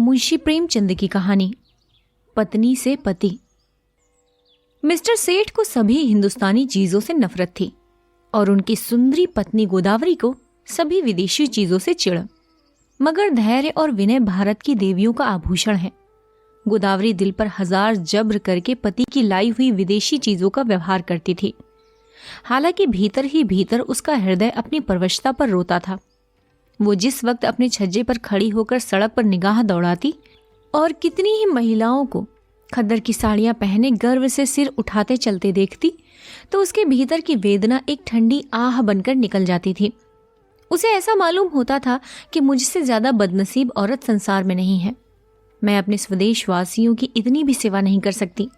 मुंशी प्रेमचंद की कहानी, पत्नी से पति। मिस्टर सेठ को सभी हिंदुस्तानी चीजों से नफरत थी और उनकी सुंदरी पत्नी गोदावरी को सभी विदेशी चीजों से चिढ़। मगर धैर्य और विनय भारत की देवियों का आभूषण है। गोदावरी दिल पर हजार जब्र करके पति की लाई हुई विदेशी चीजों का व्यवहार करती थी। हालांकि भीतर ही भीतर उसका हृदय अपनी परवशता पर रोता था। वो जिस वक्त अपने छज्जे पर खड़ी होकर सड़क पर निगाह दौड़ाती और कितनी ही महिलाओं को खद्दर की साड़ियां पहने गर्व से सिर उठाते चलते देखती, तो उसके भीतर की वेदना एक ठंडी आह बनकर निकल जाती थी। उसे ऐसा मालूम होता था कि मुझसे ज्यादा बदनसीब औरत संसार में नहीं है। मैं अपने स्वदेश वासियों की इतनी भी सेवा नहीं कर सकती।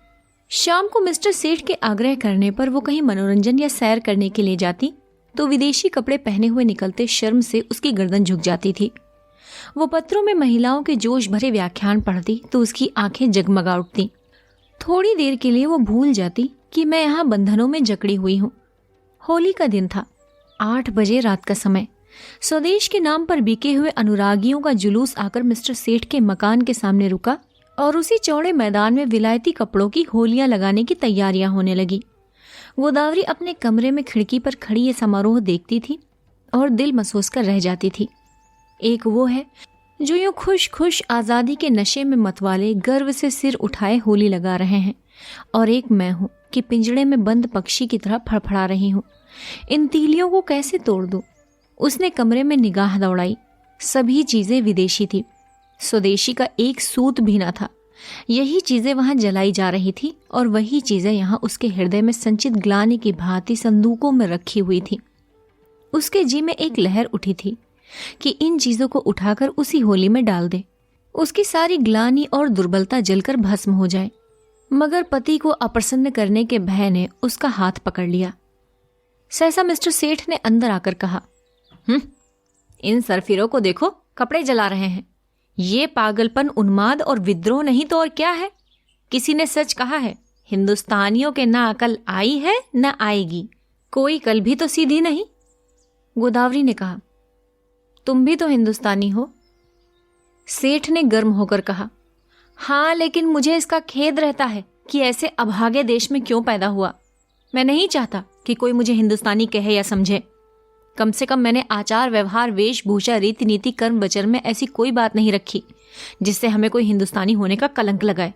शाम को मिस्टर सेठ के आग्रह करने पर वो कहीं मनोरंजन या सैर करने के लिए जाती तो विदेशी कपड़े पहने हुए निकलते शर्म से उसकी गर्दन झुक जाती थी। वो पत्रों में महिलाओं के जोश भरे व्याख्यान पढ़ती तो उसकी आंखें जगमगा उठती। थोड़ी देर के लिए वो भूल जाती कि मैं यहाँ बंधनों में जकड़ी हुई हूँ। होली का दिन था। 8 बजे रात का समय। स्वदेश के नाम पर बिके हुए अनुरागियों का जुलूस आकर मिस्टर सेठ के मकान के सामने रुका और उसी चौड़े मैदान में विलायती कपड़ों की होलियां लगाने की तैयारियां होने लगी। गोदावरी अपने कमरे में खिड़की पर खड़ी ये समारोह देखती थी और दिल महसूस कर रह जाती थी। एक वो है जो यूं खुश खुश आज़ादी के नशे में मतवाले गर्व से सिर उठाए होली लगा रहे हैं, और एक मैं हूं कि पिंजड़े में बंद पक्षी की तरह फड़फड़ा रही हूं। इन तीलियों को कैसे तोड़ दूं? उसने कमरे में निगाह दौड़ाई। सभी चीजें विदेशी थी। स्वदेशी का एक सूत भी न था। यही चीजें वहां जलाई जा रही थी और वही चीजें यहां उसके हृदय में संचित ग्लानि की भांति संदूकों में रखी हुई थी। उसके जी में एक लहर उठी थी कि इन चीजों को उठाकर उसी होली में डाल दे। उसकी सारी ग्लानि और दुर्बलता जलकर भस्म हो जाए। मगर पति को अप्रसन्न करने के भय ने उसका हाथ पकड़ लिया। सहसा मिस्टर सेठ ने अंदर आकर कहा, इन सरफिरों को देखो, कपड़े जला रहे हैं। ये पागलपन, उन्माद और विद्रोह नहीं तो और क्या है? किसी ने सच कहा है, हिंदुस्तानियों के ना अकल आई है ना आएगी। कोई कल भी तो सीधी नहीं। गोदावरी ने कहा, तुम भी तो हिंदुस्तानी हो। सेठ ने गर्म होकर कहा, हाँ, लेकिन मुझे इसका खेद रहता है कि ऐसे अभागे देश में क्यों पैदा हुआ। मैं नहीं चाहता कि कोई मुझे हिंदुस्तानी कहे या समझे। कम से कम मैंने आचार व्यवहार, वेशभूषा, रीति नीति, कर्म वचन में ऐसी कोई बात नहीं रखी जिससे हमें कोई हिंदुस्तानी होने का कलंक लगाए।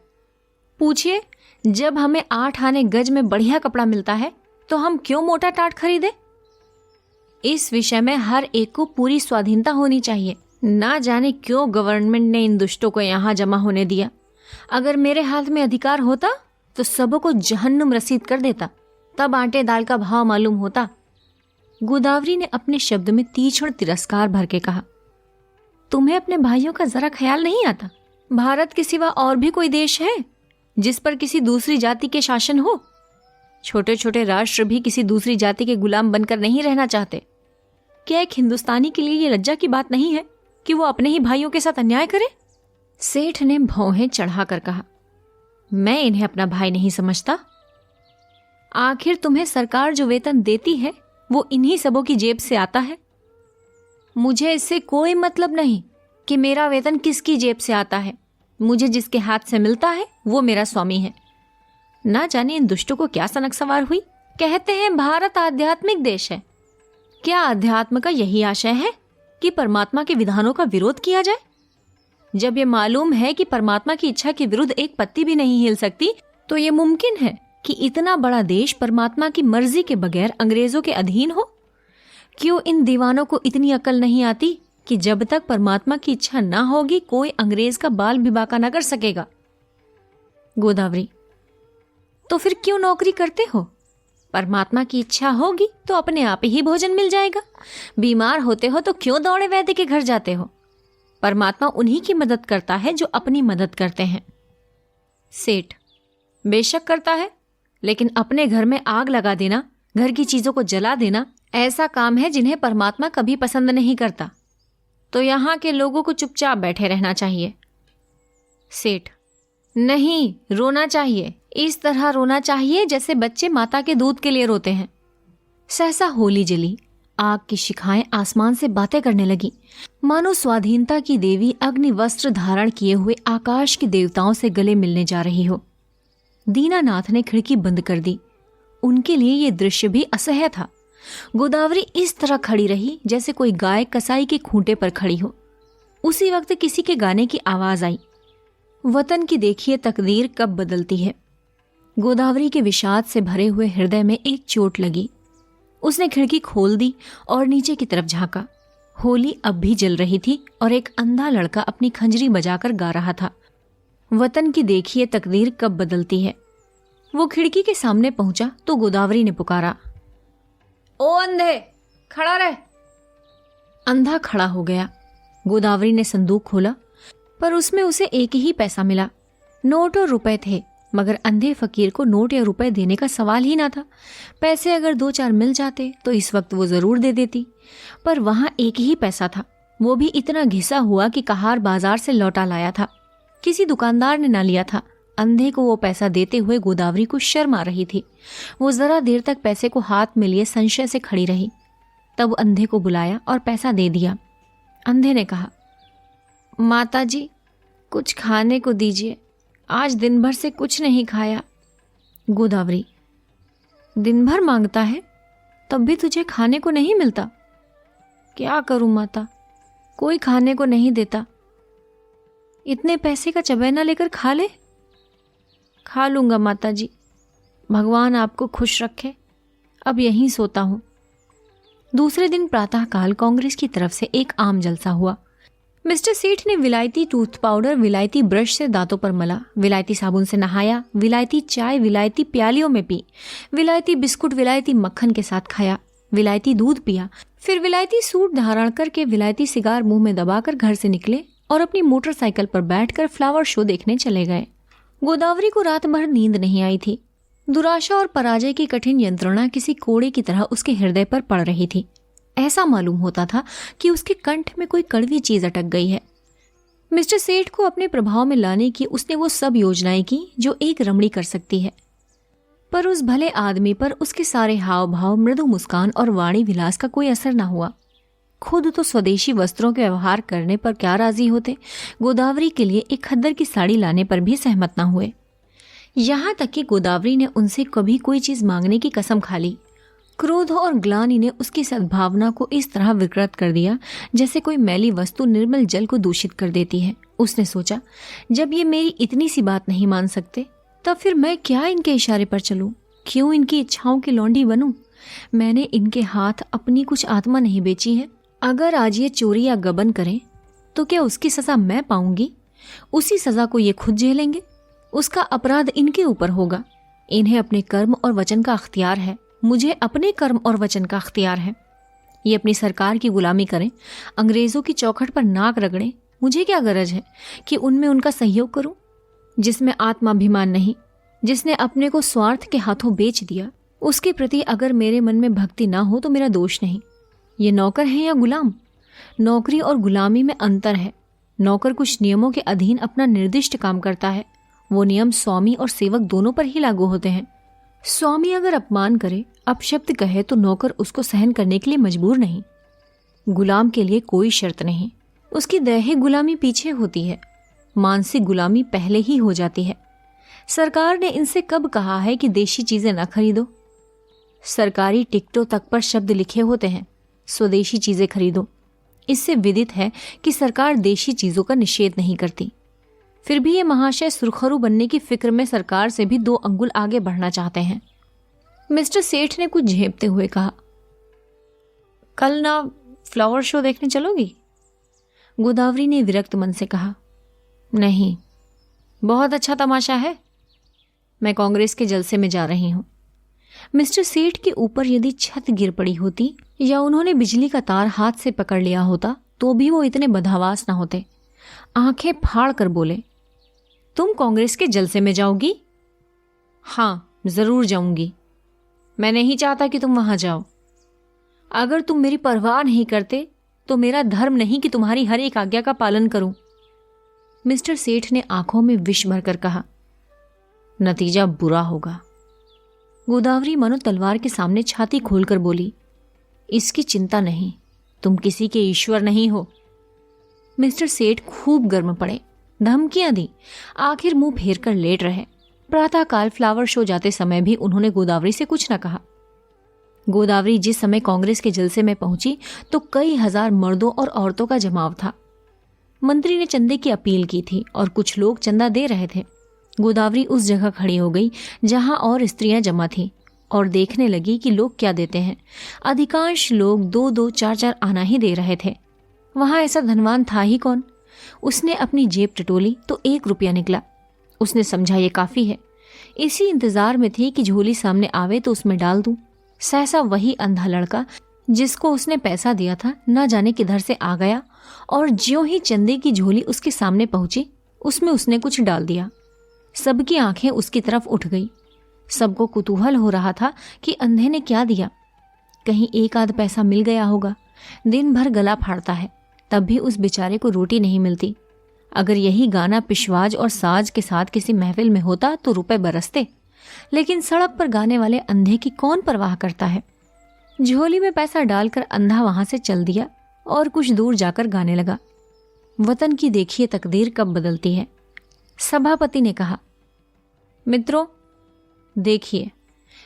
पूछिए, जब हमें 8 आने गज में बढ़िया कपड़ा मिलता है तो हम क्यों मोटा टाट खरीदे? इस विषय में हर एक को पूरी स्वाधीनता होनी चाहिए। ना जाने क्यों गवर्नमेंट ने इन दुष्टों को यहाँ जमा होने दिया। अगर मेरे हाथ में अधिकार होता तो सबों को जहन्नुम रसीद कर देता, तब आटे दाल का भाव मालूम होता। गोदावरी ने अपने शब्द में तीक्ष्ण तिरस्कार भर के कहा, तुम्हें अपने भाइयों का जरा ख्याल नहीं आता? भारत के सिवा और भी कोई देश है जिस पर किसी दूसरी जाति के शासन हो? छोटे छोटे राष्ट्र भी किसी दूसरी जाति के गुलाम बनकर नहीं रहना चाहते। क्या एक हिंदुस्तानी के लिए ये लज्जा की बात नहीं है कि वो अपने ही भाइयों के साथ अन्याय करे? सेठ ने भौहें चढ़ाकर कहा, मैं इन्हें अपना भाई नहीं समझता। आखिर तुम्हें सरकार जो वेतन देती है वो इन्हीं सबों की जेब से आता है। मुझे इससे कोई मतलब नहीं कि मेरा वेतन किसकी जेब से आता है। मुझे जिसके हाथ से मिलता है वो मेरा स्वामी है। ना जाने इन दुष्टों को क्या सनक सवार हुई। कहते हैं भारत आध्यात्मिक देश है। क्या अध्यात्म का यही आशय है कि परमात्मा के विधानों का विरोध किया जाए? जब ये मालूम है कि परमात्मा की इच्छा के विरुद्ध एक पत्ती भी नहीं हिल सकती, तो ये मुमकिन है कि इतना बड़ा देश परमात्मा की मर्जी के बगैर अंग्रेजों के अधीन हो? क्यों इन दीवानों को इतनी अकल नहीं आती कि जब तक परमात्मा की इच्छा ना होगी कोई अंग्रेज का बाल भी बांका ना कर सकेगा? गोदावरी, तो फिर क्यों नौकरी करते हो? परमात्मा की इच्छा होगी तो अपने आप ही भोजन मिल जाएगा। बीमार होते हो तो क्यों दौड़े वैद्य के घर जाते हो? परमात्मा उन्हीं की मदद करता है जो अपनी मदद करते हैं। सेठ, बेशक करता है, लेकिन अपने घर में आग लगा देना, घर की चीजों को जला देना ऐसा काम है जिन्हें परमात्मा कभी पसंद नहीं करता। तो यहाँ के लोगों को चुपचाप बैठे रहना चाहिए। सेठ, नहीं, रोना चाहिए। इस तरह रोना चाहिए जैसे बच्चे माता के दूध के लिए रोते हैं। सहसा होली जली। आग की शिखाएं आसमान से बातें करने लगी, मानो स्वाधीनता की देवी अग्नि वस्त्र धारण किए हुए आकाश के देवताओं से गले मिलने जा रही हो। दीनानाथ ने खिड़की बंद कर दी। उनके लिए यह दृश्य भी असह्य था। गोदावरी इस तरह खड़ी रही जैसे कोई गाय कसाई के खूंटे पर खड़ी हो। उसी वक्त किसी के गाने की आवाज आई, वतन की देखिए तकदीर कब बदलती है। गोदावरी के विषाद से भरे हुए हृदय में एक चोट लगी। उसने खिड़की खोल दी और नीचे की तरफ झांका। होली अब भी जल रही थी और एक अंधा लड़का अपनी खंजरी बजाकर गा रहा था, वतन की देखिए तकदीर कब बदलती है। वो खिड़की के सामने पहुंचा तो गोदावरी ने पुकारा, ओ अंधे, खड़ा रह। अंधा खड़ा हो गया। गोदावरी ने संदूक खोला, पर उसमें उसे एक ही पैसा मिला। नोट और रुपए थे, मगर अंधे फकीर को नोट या रुपए देने का सवाल ही ना था। पैसे अगर 2-4 मिल जाते तो इस वक्त वो जरूर दे देती, पर वहां एक ही पैसा था, वो भी इतना घिसा हुआ कि कहार बाजार से लौटा लाया था। किसी दुकानदार ने ना लिया था। अंधे को वो पैसा देते हुए गोदावरी को शर्म आ रही थी। वो जरा देर तक पैसे को हाथ में लिए संशय से खड़ी रही। तब अंधे को बुलाया और पैसा दे दिया। अंधे ने कहा, माता जी, कुछ खाने को दीजिए, आज दिन भर से कुछ नहीं खाया। गोदावरी, दिन भर मांगता है, तब भी तुझे खाने को नहीं मिलता? क्या करूं माता, कोई खाने को नहीं देता। इतने पैसे का चबैना लेकर खा ले। खा लूंगा माता जी, भगवान आपको खुश रखे। अब यहीं सोता हूं। दूसरे दिन प्रातःकाल कांग्रेस की तरफ से एक आम जलसा हुआ। मिस्टर सेठ ने विलायती टूथ पाउडर विलायती ब्रश से दांतों पर मला, विलायती साबुन से नहाया, विलायती चाय विलायती प्यालियों में पी, विलायती बिस्कुट विलायती मक्खन के साथ खाया, विलायती दूध पिया, फिर विलायती सूट धारण करके विलायती सिगार मुंह में दबाकर घर से निकले और अपनी मोटरसाइकिल पर बैठकर फ्लावर शो देखने चले गए। गोदावरी को रात भर नींद नहीं आई थी। दुराशा और पराजय की कठिन यंत्रणा किसी कोड़े की तरह उसके हृदय पर पड़ रही थी। ऐसा मालूम होता था कि उसके कंठ में कोई कड़वी चीज अटक गई है। मिस्टर सेठ को अपने प्रभाव में लाने की उसने वो सब योजनाएं की जो एक रमणी कर सकती है, पर उस भले आदमी पर उसके सारे हाव भाव, मृदु मुस्कान और वाणी विलास का कोई असर न हुआ। खुद तो स्वदेशी वस्त्रों के व्यवहार करने पर क्या राजी होते, गोदावरी के लिए एक खद्दर की साड़ी लाने पर भी सहमत न हुए। यहां तक कि गोदावरी ने उनसे कभी कोई चीज मांगने की कसम खा ली। क्रोध और ग्लानि ने उसकी सद्भावना को इस तरह विकृत कर दिया जैसे कोई मैली वस्तु निर्मल जल को दूषित कर देती है। उसने सोचा, जब ये मेरी इतनी सी बात नहीं मान सकते, तब फिर मैं क्या इनके इशारे पर चलूं? क्यों इनकी इच्छाओं की लौंडी बनूं? मैंने इनके हाथ अपनी कुछ आत्मा नहीं बेची है। अगर आज ये चोरी या गबन करें तो क्या उसकी सजा मैं पाऊंगी? उसी सजा को ये खुद झेलेंगे। उसका अपराध इनके ऊपर होगा। इन्हें अपने कर्म और वचन का अख्तियार है, मुझे अपने कर्म और वचन का अख्तियार है। ये अपनी सरकार की गुलामी करें, अंग्रेजों की चौखट पर नाक रगड़ें, मुझे क्या गरज है कि उनमें उनका सहयोग करूं? जिसमें आत्माभिमान नहीं, जिसने अपने को स्वार्थ के हाथों बेच दिया, उसके प्रति अगर मेरे मन में भक्ति ना हो तो मेरा दोष नहीं। ये नौकर है या गुलाम? नौकरी और गुलामी में अंतर है। नौकर कुछ नियमों के अधीन अपना निर्दिष्ट काम करता है। वो नियम स्वामी और सेवक दोनों पर ही लागू होते हैं। स्वामी अगर अपमान करे, अपशब्द कहे, तो नौकर उसको सहन करने के लिए मजबूर नहीं। गुलाम के लिए कोई शर्त नहीं, उसकी दैहिक गुलामी पीछे होती है, मानसिक गुलामी पहले ही हो जाती है। सरकार ने इनसे कब कहा है कि देशी चीजें न खरीदो? सरकारी टिकटों तक पर शब्द लिखे होते हैं, स्वदेशी चीजें खरीदो। इससे विदित है कि सरकार देशी चीजों का निषेध नहीं करती। फिर भी ये महाशय सुरखरू बनने की फिक्र में सरकार से भी 2 अंगुल आगे बढ़ना चाहते हैं। मिस्टर सेठ ने कुछ झेपते हुए कहा, कल ना फ्लावर शो देखने चलोगी? गोदावरी ने विरक्त मन से कहा, नहीं, बहुत अच्छा तमाशा है, मैं कांग्रेस के जलसे में जा रही हूं। मिस्टर सेठ के ऊपर यदि छत गिर पड़ी होती या उन्होंने बिजली का तार हाथ से पकड़ लिया होता तो भी वो इतने बदहवास ना होते। आंखें फाड़ कर बोले, तुम कांग्रेस के जलसे में जाओगी? हाँ, जरूर जाऊंगी। मैं नहीं चाहता कि तुम वहां जाओ। अगर तुम मेरी परवाह नहीं करते तो मेरा धर्म नहीं कि तुम्हारी हर एक आज्ञा का पालन करूं। मिस्टर सेठ ने आंखों में विष भरकर कहा, नतीजा बुरा होगा। गोदावरी मनो तलवार के सामने छाती खोलकर बोली, इसकी चिंता नहीं, तुम किसी के ईश्वर नहीं हो। मिस्टर सेठ खूब गर्म पड़े, धमकियां दी, आखिर मुंह फेर कर लेट रहे। प्रातःकाल फ्लावर शो जाते समय भी उन्होंने गोदावरी से कुछ न कहा। गोदावरी जिस समय कांग्रेस के जलसे में पहुंची तो कई हजार मर्दों और औरतों का जमाव था। मंत्री ने चंदे की अपील की थी और कुछ लोग चंदा दे रहे थे। गोदावरी उस जगह खड़ी हो गई जहां और स्त्रियां जमा थीं और देखने लगी कि लोग क्या देते हैं। अधिकांश लोग 2-2, 4-4 आना ही दे रहे थे। वहां ऐसा धनवान था ही कौन। उसने अपनी जेब टटोली तो 1 रुपया निकला। उसने समझा ये काफी है। इसी इंतजार में थी कि झोली सामने आवे तो उसमें डाल दूं। सहसा वही अंधा लड़का जिसको उसने पैसा दिया था न जाने किधर से आ गया और ज्यों ही चंदे की झोली उसके सामने पहुंची उसमें उसने कुछ डाल दिया। सबकी आंखें उसकी तरफ उठ गई। सबको कुतूहल हो रहा था कि अंधे ने क्या दिया। कहीं 1 आध पैसा मिल गया होगा। दिन भर गला फाड़ता है, तब भी उस बेचारे को रोटी नहीं मिलती। अगर यही गाना पिशवाज और साज के साथ किसी महफिल में होता तो रुपए बरसते, लेकिन सड़क पर गाने वाले अंधे की कौन परवाह करता है। झोली में पैसा डालकर अंधा वहां से चल दिया और कुछ दूर जाकर गाने लगा, वतन की देखिए तकदीर कब बदलती है। सभापति ने कहा, मित्रों देखिए,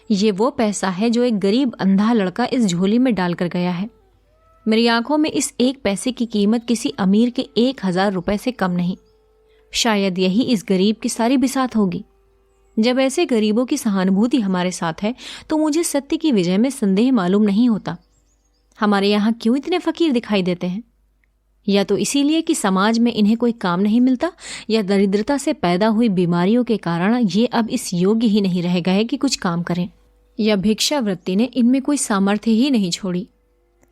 ये वो पैसा है जो एक गरीब अंधा लड़का इस झोली में डालकर गया है। मेरी आंखों में इस 1 पैसे की कीमत किसी अमीर के 1000 रुपए से कम नहीं। शायद यही इस गरीब की सारी बिसात होगी। जब ऐसे गरीबों की सहानुभूति हमारे साथ है तो मुझे सत्य की विजय में संदेह मालूम नहीं होता। हमारे यहाँ क्यों इतने फकीर दिखाई देते हैं? या तो इसीलिए कि समाज में इन्हें कोई काम नहीं मिलता, या दरिद्रता से पैदा हुई बीमारियों के कारण ये अब इस योग्य ही नहीं रह गए कि कुछ काम करें, या भिक्षावृत्ति ने इनमें कोई सामर्थ्य ही नहीं छोड़ी।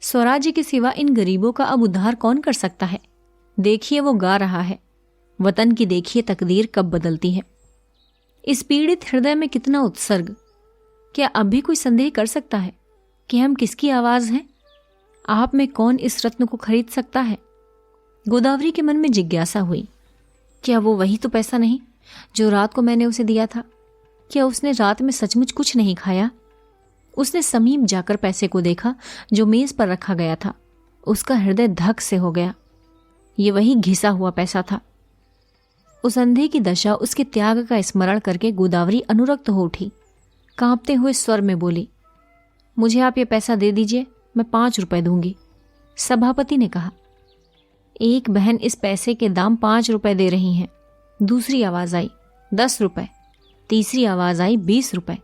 स्वराज्य के सिवा इन गरीबों का अब उद्धार कौन कर सकता है? देखिए वो गा रहा है, वतन की देखिए तकदीर कब बदलती है। इस पीड़ित हृदय में कितना उत्सर्ग! क्या अब भी कोई संदेह कर सकता है कि हम किसकी आवाज हैं? आप में कौन इस रत्न को खरीद सकता है? गोदावरी के मन में जिज्ञासा हुई, क्या वो वही तो पैसा नहीं जो रात को मैंने उसे दिया था? क्या उसने रात में सचमुच कुछ नहीं खाया? उसने समीप जाकर पैसे को देखा जो मेज पर रखा गया था। उसका हृदय धक से हो गया। ये वही घिसा हुआ पैसा था। उस अंधे की दशा, उसके त्याग का स्मरण करके गोदावरी अनुरक्त हो उठी। कांपते हुए स्वर में बोली, मुझे आप ये पैसा दे दीजिए, मैं 5 रुपए दूंगी। सभापति ने कहा, एक बहन इस पैसे के दाम 5 रुपए दे रही हैं। दूसरी आवाज आई, 10 रुपए। तीसरी आवाज आई, 20 रुपए।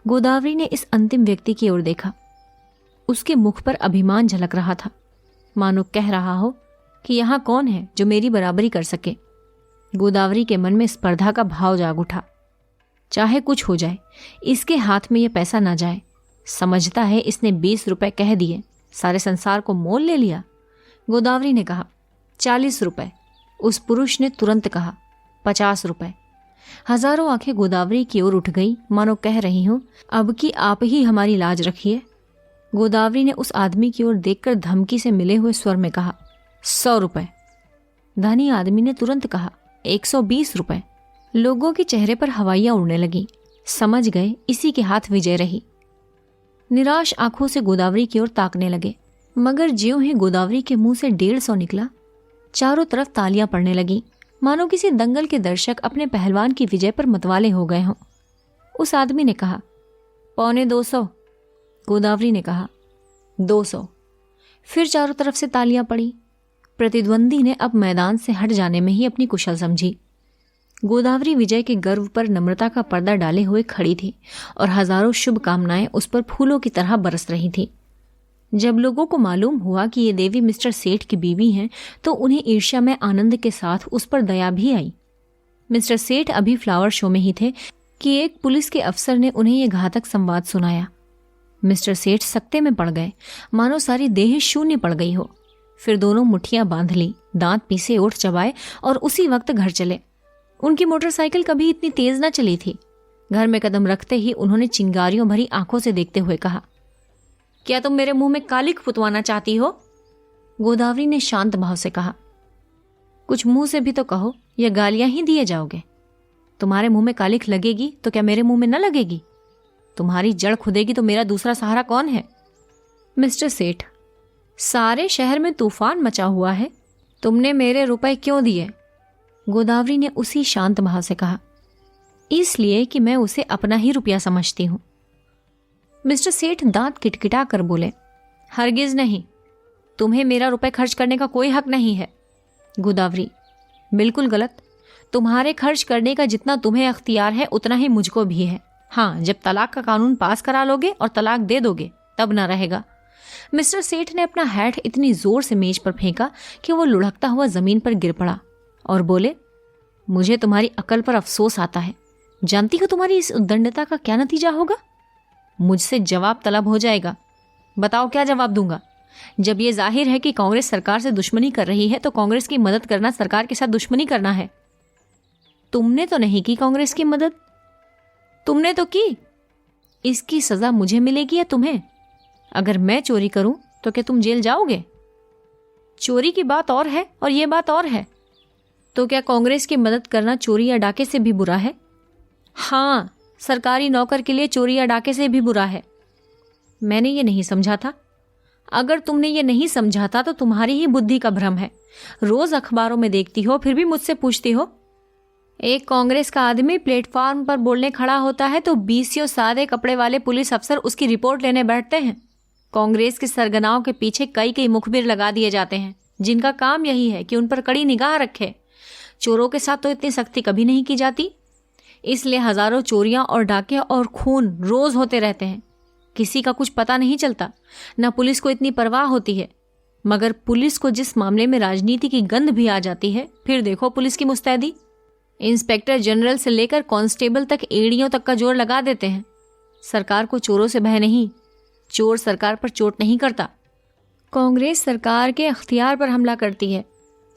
गोदावरी ने इस अंतिम व्यक्ति की ओर देखा। उसके मुख पर अभिमान झलक रहा था, मानो कह रहा हो कि यहां कौन है जो मेरी बराबरी कर सके। गोदावरी के मन में स्पर्धा का भाव जाग उठा। चाहे कुछ हो जाए, इसके हाथ में यह पैसा ना जाए। समझता है इसने 20 रुपए कह दिए, सारे संसार को मोल ले लिया। गोदावरी ने कहा, 40 रुपए। उस पुरुष ने तुरंत कहा, 50 रुपए। हजारों आंखें गोदावरी की ओर उठ गई, मानो कह रही हूं, अब की आप ही हमारी लाज रखिए। गोदावरी ने उस आदमी की ओर देखकर धमकी से मिले हुए स्वर में कहा, 100 रुपए। धनी आदमी ने तुरंत कहा, 120 रुपए। लोगों के चेहरे पर हवाइयां उड़ने लगी। समझ गए इसी के हाथ विजय रही। निराश आंखों से गोदावरी की ओर ताकने लगे, मगर ज्यों ही गोदावरी के मुंह से 150 निकला, चारों तरफ तालियां पड़ने लगी, मानो किसी दंगल के दर्शक अपने पहलवान की विजय पर मतवाले हो गए हों। उस आदमी ने कहा, 250। गोदावरी ने कहा, 200। फिर चारों तरफ से तालियां पड़ी। प्रतिद्वंदी ने अब मैदान से हट जाने में ही अपनी कुशल समझी। गोदावरी विजय के गर्व पर नम्रता का पर्दा डाले हुए खड़ी थी और हजारों शुभकामनाएं उस पर फूलों की तरह बरस रही थी। जब लोगों को मालूम हुआ कि ये देवी मिस्टर सेठ की बीवी हैं, तो उन्हें ईर्ष्या में आनंद के साथ उस पर दया भी आई। मिस्टर सेठ अभी फ्लावर शो में ही थे कि एक पुलिस के अफसर ने उन्हें यह घातक संवाद सुनाया। मिस्टर सेठ सकते में पड़ गए, मानो सारी देह शून्य पड़ गई हो। फिर दोनों मुट्ठियां बांध ली, दांत पीसे, ओठ चबाए और उसी वक्त घर चले। उनकी मोटरसाइकिल कभी इतनी तेज न चली थी। घर में कदम रखते ही उन्होंने चिंगारियों भरी आंखों से देखते हुए कहा, क्या तुम मेरे मुंह में कालिख फुतवाना चाहती हो? गोदावरी ने शांत भाव से कहा, कुछ मुंह से भी तो कहो, या गालियां ही दिए जाओगे? तुम्हारे मुंह में कालिख लगेगी तो क्या मेरे मुंह में न लगेगी? तुम्हारी जड़ खुदेगी तो मेरा दूसरा सहारा कौन है? मिस्टर सेठ, सारे शहर में तूफान मचा हुआ है, तुमने मेरे रुपए क्यों दिए? गोदावरी ने उसी शांत भाव से कहा। इसलिए कि मैं उसे अपना ही रुपया समझती हूं। मिस्टर सेठ दांत किटकिटा कर बोले, हरगिज नहीं, तुम्हें मेरा रुपए खर्च करने का कोई हक नहीं है। गोदावरी, बिल्कुल गलत। तुम्हारे खर्च करने का जितना तुम्हें अख्तियार है उतना ही मुझको भी है। हाँ, जब तलाक का कानून पास करा लोगे और तलाक दे दोगे तब ना रहेगा। मिस्टर सेठ ने अपना हैट इतनी जोर से मेज पर फेंका कि वो लुढ़कता हुआ जमीन पर गिर पड़ा और बोले, मुझे तुम्हारी अकल पर अफसोस आता है। जानती हो तुम्हारी इस उद्दंडता का क्या नतीजा होगा? मुझसे जवाब तलब हो जाएगा। बताओ क्या जवाब दूंगा? जब ये जाहिर है कि कांग्रेस सरकार से दुश्मनी कर रही है तो कांग्रेस की मदद करना सरकार के साथ दुश्मनी करना है। तुमने तो नहीं की कांग्रेस की मदद। तुमने तो की। इसकी सजा मुझे मिलेगी या तुम्हें? अगर मैं चोरी करूं तो क्या तुम जेल जाओगे? चोरी की बात और है और ये बात और है। तो क्या कांग्रेस की मदद करना चोरी या डाके से भी बुरा है? हाँ, सरकारी नौकर के लिए चोरी या डाके से भी बुरा है। मैंने ये नहीं समझा था। अगर तुमने ये नहीं समझा था तो तुम्हारी ही बुद्धि का भ्रम है। रोज अखबारों में देखती हो फिर भी मुझसे पूछती हो। एक कांग्रेस का आदमी प्लेटफॉर्म पर बोलने खड़ा होता है तो 20 सादे कपड़े वाले पुलिस अफसर उसकी रिपोर्ट लेने बैठते हैं। कांग्रेस के सरगनाओं के पीछे कई मुखबिर लगा दिए जाते हैं जिनका काम यही है कि उन पर कड़ी निगाह रखे। चोरों के साथ तो इतनी सख्ती कभी नहीं की जाती, इसलिए हजारों चोरियां और डाके और खून रोज होते रहते हैं। किसी का कुछ पता नहीं चलता, ना पुलिस को इतनी परवाह होती है। मगर पुलिस को जिस मामले में राजनीति की गंध भी आ जाती है, फिर देखो पुलिस की मुस्तैदी। इंस्पेक्टर जनरल से लेकर कांस्टेबल तक एड़ियों तक का जोर लगा देते हैं। सरकार को चोरों से भय नहीं, चोर सरकार पर चोट नहीं करता। कांग्रेस सरकार के अख्तियार पर हमला करती है,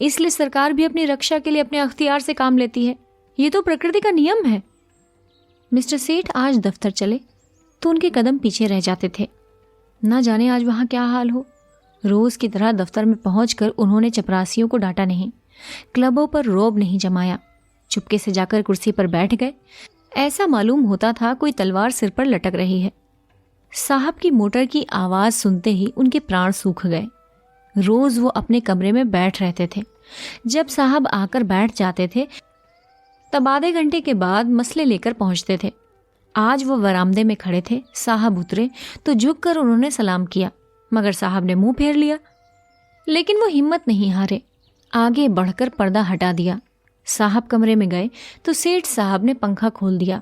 इसलिए सरकार भी अपनी रक्षा के लिए अपने अख्तियार से काम लेती है। ये तो प्रकृति का नियम है। मिस्टर सेठ आज दफ्तर चले तो उनके कदम पीछे रह जाते थे। ना जाने आज वहां क्या हाल हो। रोज की तरह दफ्तर में पहुंचकर उन्होंने चपरासियों को डांटा नहीं, क्लबों पर रौब नहीं जमाया। चुपके से जाकर कुर्सी पर बैठ गए। ऐसा मालूम होता था कोई तलवार सिर पर लटक रही है। साहब की मोटर की आवाज सुनते ही उनके प्राण सूख गए। रोज वो अपने कमरे में बैठ रहते थे। जब साहब आकर बैठ जाते थे तब आधे घंटे के बाद मसले लेकर पहुंचते थे। आज वो वरामदे में खड़े थे। साहब उतरे तो झुककर उन्होंने सलाम किया, मगर साहब ने मुंह फेर लिया। लेकिन वो हिम्मत नहीं हारे, आगे बढ़कर पर्दा हटा दिया। साहब कमरे में गए तो सेठ साहब ने पंखा खोल दिया,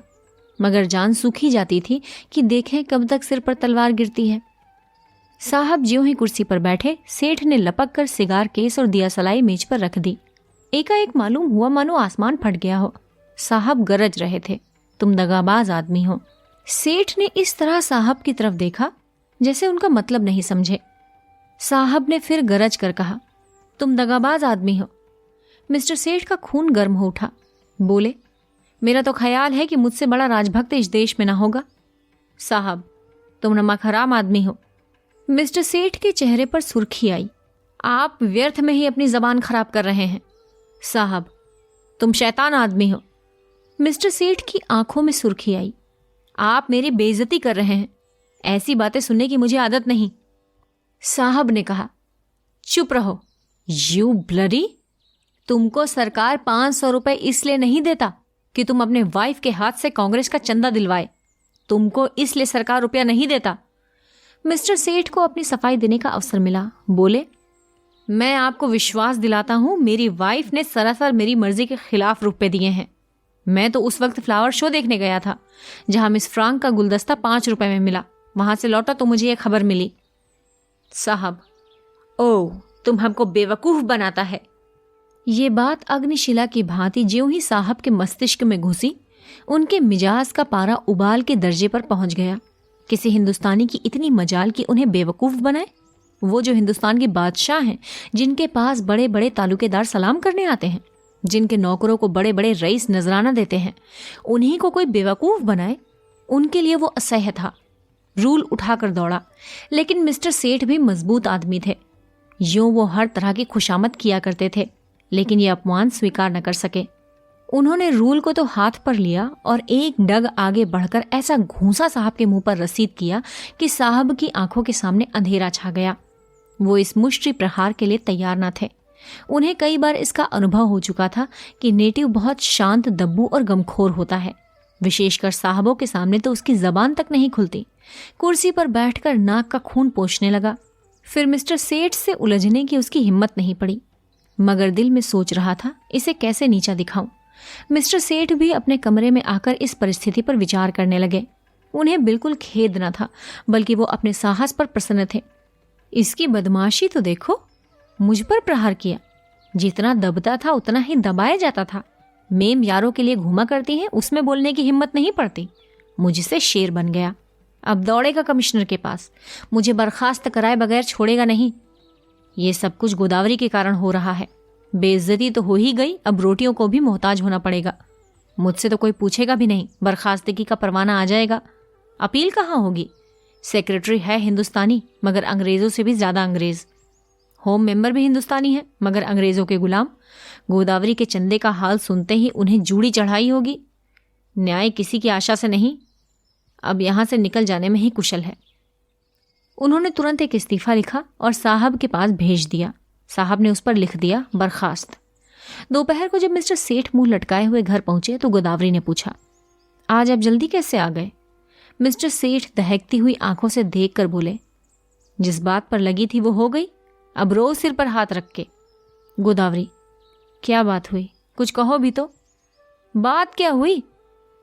मगर जान सूखी जाती थी कि देखें कब तक सिर पर तलवार गिरती है। साहब ज्यों ही कुर्सी पर बैठे, सेठ ने लपक कर सिगार केस और दिया सलाई मेज पर रख दी। एकाएक मालूम हुआ मानो आसमान फट गया हो। साहब गरज रहे थे, तुम दगाबाज आदमी हो। सेठ ने इस तरह साहब की तरफ देखा जैसे उनका मतलब नहीं समझे। साहब ने फिर गरज कर कहा, तुम दगाबाज आदमी हो। मिस्टर सेठ का खून गर्म हो उठा। बोले, मेरा तो ख्याल है कि मुझसे बड़ा राजभक्त इस देश में ना होगा। साहब, तुम नमक हराम आदमी हो। मिस्टर सेठ के चेहरे पर सुर्खी आई। आप व्यर्थ में ही अपनी जबान खराब कर रहे हैं। साहब, तुम शैतान आदमी हो। मिस्टर सेठ की आंखों में सुर्खी आई। आप मेरी बेइज्जती कर रहे हैं। ऐसी बातें सुनने की मुझे आदत नहीं। साहब ने कहा, चुप रहो। यू ब्लडी, तुमको सरकार 500 रुपए इसलिए नहीं देता कि तुम अपने वाइफ के हाथ से कांग्रेस का चंदा दिलवाए। तुमको इसलिए सरकार रुपया नहीं देता। मिस्टर सेठ को अपनी सफाई देने का अवसर मिला। बोले, मैं आपको विश्वास दिलाता हूं, मेरी वाइफ ने सरासर मेरी मर्जी के खिलाफ रुपए दिए हैं। मैं तो उस वक्त फ्लावर शो देखने गया था जहां मिस फ्रांक का गुलदस्ता 5 रुपए में मिला। वहां से लौटा तो मुझे यह खबर मिली। साहब, ओह, तुम हमको बेवकूफ बनाता है। ये बात अग्निशिला की भांति ज्यों ही साहब के मस्तिष्क में घुसी, उनके मिजाज का पारा उबाल के दर्जे पर पहुंच गया। किसी हिंदुस्तानी की इतनी मजाल कि उन्हें बेवकूफ बनाए? वो जो हिंदुस्तान के बादशाह हैं, जिनके पास बड़े बड़े तालुकेदार सलाम करने आते हैं, जिनके नौकरों को बड़े बड़े रईस नजराना देते हैं, उन्हीं को कोई बेवकूफ बनाए? उनके लिए वो असह्य था। रूल उठाकर दौड़ा। लेकिन मिस्टर सेठ भी मजबूत आदमी थे। यूं वो हर तरह की खुशामद किया करते थे, लेकिन ये अपमान स्वीकार न कर सके। उन्होंने रूल को तो हाथ पर लिया और एक डग आगे बढ़कर ऐसा घूंसा साहब के मुंह पर रसीद किया कि साहब की आंखों के सामने अंधेरा छा गया। वो इस मुष्टि प्रहार के लिए तैयार न थे। उन्हें कई बार इसका अनुभव हो चुका था कि नेटिव बहुत शांत, दब्बू और गमखोर होता है। विशेषकर साहबों के सामने तो उसकी जबान तक नहीं खुलती। कुर्सी पर बैठकर नाक का खून पोंछने लगा। फिर मिस्टर सेठ से उलझने की उसकी हिम्मत नहीं पड़ी, मगर दिल में सोच रहा था इसे कैसे नीचा दिखाऊं। मिस्टर सेठ भी अपने कमरे में आकर इस परिस्थिति पर विचार करने लगे। उन्हें बिल्कुल खेद न था, बल्कि वो अपने साहस पर प्रसन्न थे। इसकी बदमाशी तो देखो, मुझ पर प्रहार किया। जितना दबता था उतना ही दबाया जाता था। मेम यारों के लिए घूमा करती हैं, उसमें बोलने की हिम्मत नहीं पड़ती। मुझसे शेर बन गया। अब दौड़ेगा कमिश्नर के पास, मुझे बर्खास्त कराए बगैर छोड़ेगा नहीं। ये सब कुछ गोदावरी के कारण हो रहा है। बेइज्जती तो हो ही गई, अब रोटियों को भी मोहताज होना पड़ेगा। मुझसे तो कोई पूछेगा भी नहीं, बर्खास्तगी का परवाना आ जाएगा। अपील कहाँ होगी? सेक्रेटरी है हिंदुस्तानी, मगर अंग्रेजों से भी ज्यादा अंग्रेज। होम मेंबर भी हिंदुस्तानी है, मगर अंग्रेजों के गुलाम। गोदावरी के चंदे का हाल सुनते ही उन्हें जूड़ी चढ़ाई होगी। न्याय किसी की आशा से नहीं, अब यहां से निकल जाने में ही कुशल है। उन्होंने तुरंत एक इस्तीफा लिखा और साहब के पास भेज दिया। साहब ने उस पर लिख दिया, बर्खास्त। दोपहर को जब मिस्टर सेठ मुंह लटकाए हुए घर पहुंचे तो गोदावरी ने पूछा, आज आप जल्दी कैसे आ गए? मिस्टर सेठ दहकती हुई आंखों से देखकर बोले, जिस बात पर लगी थी वो हो गई, अब रोज सिर पर हाथ रख के। गोदावरी, क्या बात हुई? कुछ कहो भी तो। बात क्या हुई?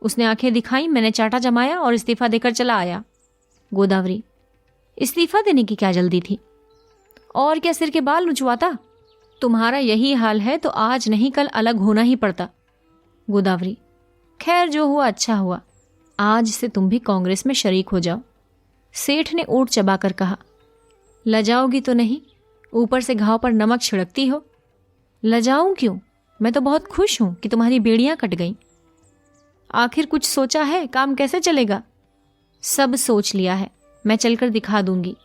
उसने आंखें दिखाई, मैंने चाटा जमाया और इस्तीफा देकर चला आया। गोदावरी, इस्तीफा देने की क्या जल्दी थी? और क्या सिर के बाल नुचवाता? तुम्हारा यही हाल है तो आज नहीं कल अलग होना ही पड़ता। गोदावरी, खैर जो हुआ अच्छा हुआ, आज से तुम भी कांग्रेस में शरीक हो जाओ। सेठ ने ओट चबाकर कहा, लजाओगी तो नहीं? ऊपर से घाव पर नमक छिड़कती हो। लजाऊं क्यों? मैं तो बहुत खुश हूं कि तुम्हारी बेड़ियां कट गईं। आखिर कुछ सोचा है? काम कैसे चलेगा? सब सोच लिया है, मैं चलकर दिखा दूंगी।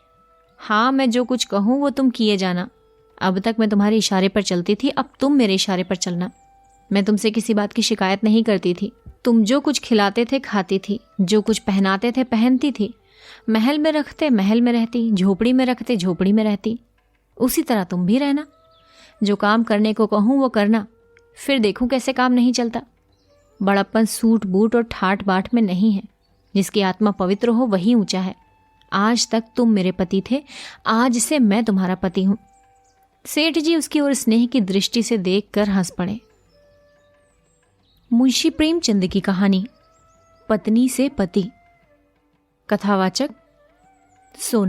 हाँ, मैं जो कुछ कहूं वो तुम किए जाना। अब तक मैं तुम्हारे इशारे पर चलती थी, अब तुम मेरे इशारे पर चलना। मैं तुमसे किसी बात की शिकायत नहीं करती थी। तुम जो कुछ खिलाते थे खाती थी, जो कुछ पहनाते थे पहनती थी। महल में रखते महल में रहती, झोपड़ी में रखते झोपड़ी में रहती। उसी तरह तुम भी रहना। जो काम करने को कहूँ वो करना, फिर देखूं कैसे काम नहीं चलता। बड़प्पन सूट बूट और ठाट बाट में नहीं है। जिसकी आत्मा पवित्र हो वही ऊंचा है। आज तक तुम मेरे पति थे, आज से मैं तुम्हारा पति हूं। सेठ जी उसकी ओर स्नेह की दृष्टि से देखकर हंस पड़े। मुंशी प्रेमचंद की कहानी पत्नी से पति। कथावाचक सोनल।